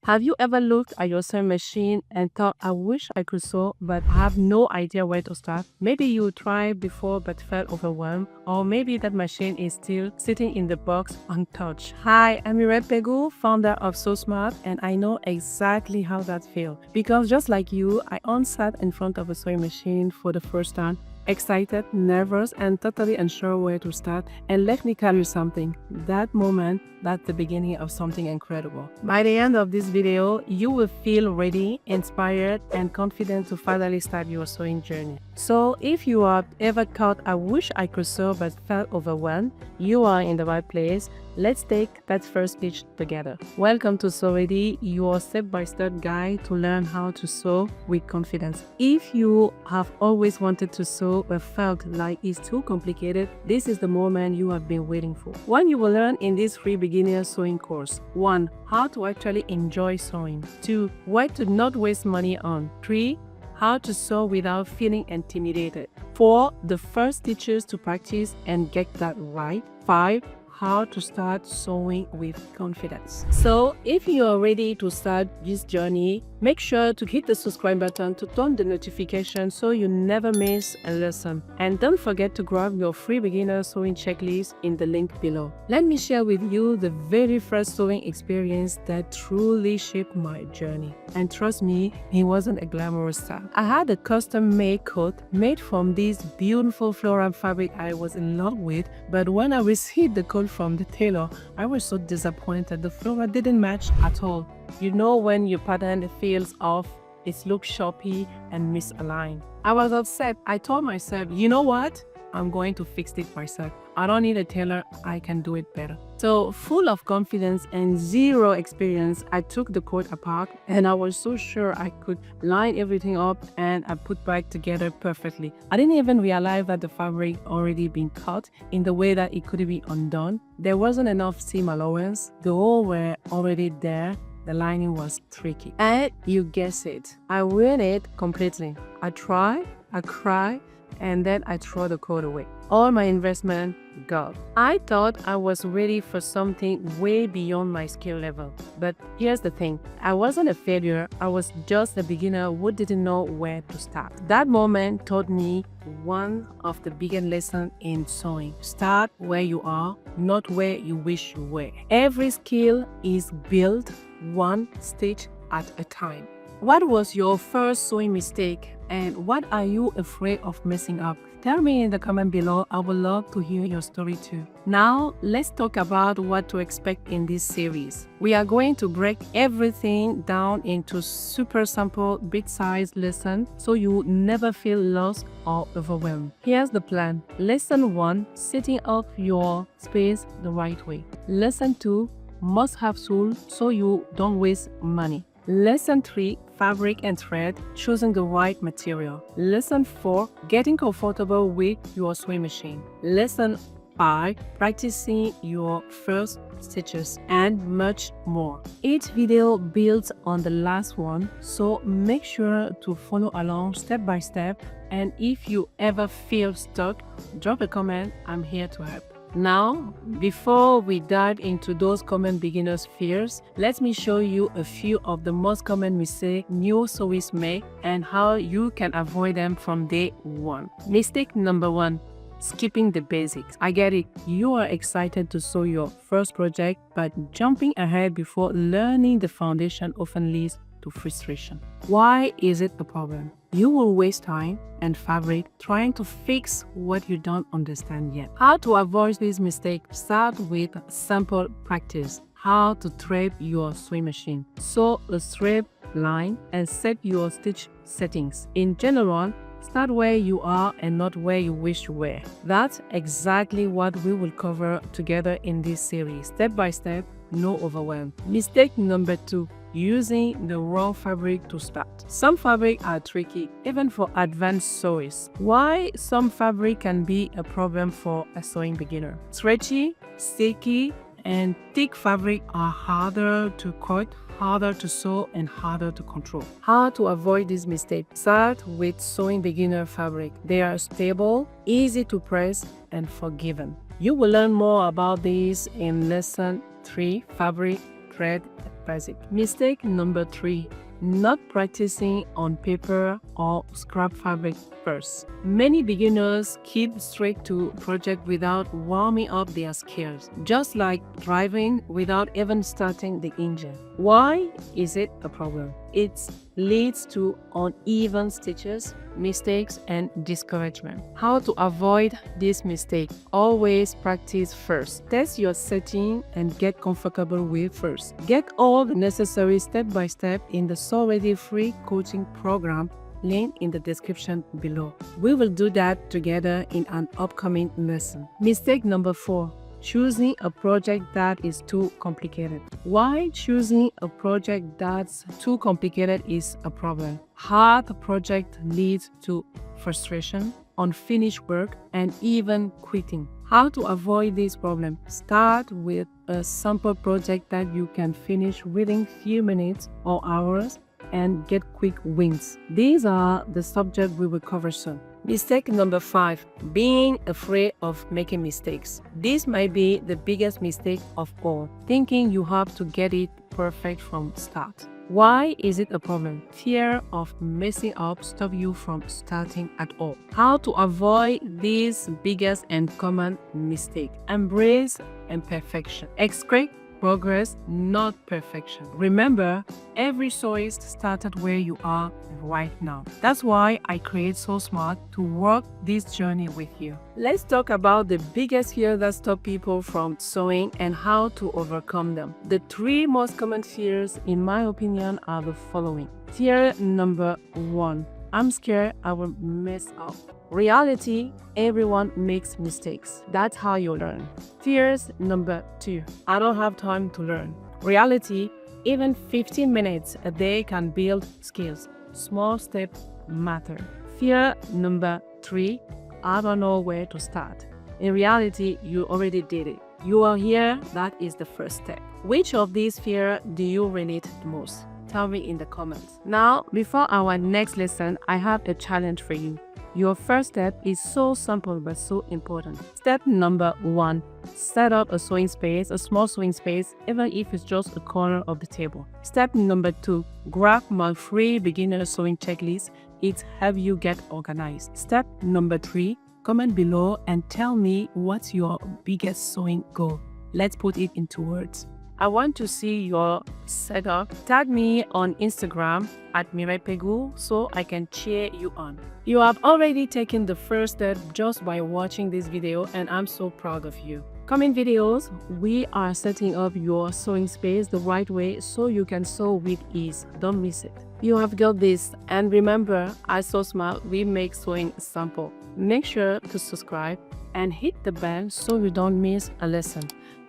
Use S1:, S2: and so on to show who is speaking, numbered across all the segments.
S1: Have you ever looked at your sewing machine and thought, I wish I could sew, but I have no idea where to start? Maybe you tried before but felt overwhelmed, or maybe that machine is still sitting in the box untouched. Hi, I'm Mireille Pegu, founder of So Smart, and I know exactly how that feels. Because just like you, I once sat in front of a sewing machine for the first time, excited, nervous, and totally unsure where to start. And let me tell you something, that moment, that's the beginning of something incredible. By the end of this video, you will feel ready, inspired, and confident to finally start your sewing journey. So if you have ever thought, I wish I could sew but felt overwhelmed, you are in the right place. Let's take that first stitch together. Welcome to Sew Ready, your step-by-step guide to learn how to sew with confidence. If you have always wanted to sew but felt like it's too complicated, this is the moment you have been waiting for. One, you will learn in this free beginner sewing course. 1. How to actually enjoy sewing. 2. What to not waste money on. 3. How to sew without feeling intimidated. 4. The first stitches to practice and get that right. 5. How to start sewing with confidence. So if you are ready to start this journey, make sure to hit the subscribe button to turn the notification so you never miss a lesson. And don't forget to grab your free beginner sewing checklist in the link below. Let me share with you the very first sewing experience that truly shaped my journey. And trust me, it wasn't a glamorous start. I had a custom-made coat made from this beautiful floral fabric I was in love with, but when I received the coat from the tailor, I was so disappointed. The floral didn't match at all. You know when your pattern feels off, it looks choppy and misaligned. I was upset. I told myself, you know what? I'm going to fix it myself. I don't need a tailor, I can do it better. So full of confidence and zero experience, I took the coat apart and I was so sure I could line everything up and I put back together perfectly. I didn't even realize that the fabric already been cut in the way that it could be undone. There wasn't enough seam allowance. The holes were already there. The lining was tricky. And you guess it, I ruined it completely. I try, I cry, and then I throw the coat away. All my investment gone. I thought I was ready for something way beyond my skill level. But here's the thing, I wasn't a failure, I was just a beginner who didn't know where to start. That moment taught me one of the biggest lessons in sewing. Start where you are, not where you wish you were. Every skill is built one stitch at a time. What was your first sewing mistake and what are you afraid of messing up? Tell me in the comment below. I would love to hear your story too. Now, let's talk about what to expect in this series. We are going to break everything down into super simple, bit-sized lessons so you never feel lost or overwhelmed. Here's the plan. Lesson 1, setting up your space the right way. Lesson 2, must-have tools so you don't waste money. Lesson 3, fabric and thread, choosing the right material. Lesson 4, getting comfortable with your sewing machine. Lesson 5, practicing your first stitches, and much more. Each video builds on the last one, so make sure to follow along step by step. And if you ever feel stuck, drop a comment. I'm here to help. Now, before we dive into those common beginners' fears, let me show you a few of the most common mistakes new sewists make and how you can avoid them from day one. Mistake number 1, skipping the basics. I get it, you are excited to sew your first project, but jumping ahead before learning the foundation often leads to frustration. Why is it a problem? You will waste time and fabric trying to fix what you don't understand yet. How to avoid this mistake? Start with simple practice. How to thread your sewing machine. Sew a straight line and set your stitch settings. In general, start where you are and not where you wish you were. That's exactly what we will cover together in this series. Step by step, no overwhelm. Mistake number 2, using the wrong fabric to start. Some fabrics are tricky, even for advanced sewists. Why some fabric can be a problem for a sewing beginner. Stretchy, sticky, and thick fabric are harder to cut, harder to sew, and harder to control. How to avoid this mistake? Start with sewing beginner fabric. They are stable, easy to press, and forgiving. You will learn more about these in lesson 3, fabric, thread, basic. Mistake number 3. Not practicing on paper or scrap fabric first. Many beginners keep straight to project without warming up their skills, just like driving without even starting the engine. Why is it a problem? It leads to uneven stitches, mistakes, and discouragement. How to avoid this mistake? Always practice first. Test your setting and get comfortable with first. Get all the necessary step-by-step in the already free coaching program link in the description below. We will do that together in an upcoming lesson. Mistake number 4. Choosing a project that is too complicated. Why choosing a project that's too complicated is a problem. Hard project leads to frustration, unfinished work, and even quitting. How to avoid this problem? Start with a simple project that you can finish within few minutes or hours and get quick wins. These are the subjects we will cover soon. Mistake number 5. Being afraid of making mistakes. This might be the biggest mistake of all. Thinking you have to get it perfect from start. Why is it a problem? Fear of messing up stops you from starting at all. How to avoid this biggest and common mistake? Embrace imperfection. Expect progress, not perfection. Remember, every sewist started where you are right now. That's why I create So Smart to work this journey with you. Let's talk about the biggest fear that stop people from sewing and how to overcome them. The 3 most common fears, in my opinion, are the following. Fear number 1. I'm scared I will mess up. Reality, everyone makes mistakes. That's how you learn. Fears number 2. I don't have time to learn. Reality, even 15 minutes a day can build skills. Small steps matter. Fear number 3. I don't know where to start. In reality, you already did it. You are here. That is the first step. Which of these fears do you relate the most? Tell me in the comments. Now, before our next lesson, I have a challenge for you. Your first step is so simple but so important. Step number 1. Set up a sewing space, a small sewing space, even if it's just a corner of the table. Step number 2. Grab my free beginner sewing checklist. It helps you get organized. Step number 3. Comment below and tell me what's your biggest sewing goal. Let's put it into words. I want to see your setup. Tag me on Instagram at Mireille Pegu so I can cheer you on. You have already taken the first step just by watching this video, and I'm so proud of you. Coming videos, we are setting up your sewing space the right way so you can sew with ease. Don't miss it. You have got this, and remember, at So Smart, we make sewing simple. Make sure to subscribe and hit the bell so you don't miss a lesson.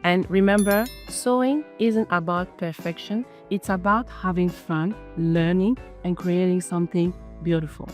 S1: And remember, sewing isn't about perfection. It's about having fun, learning, and creating something beautiful.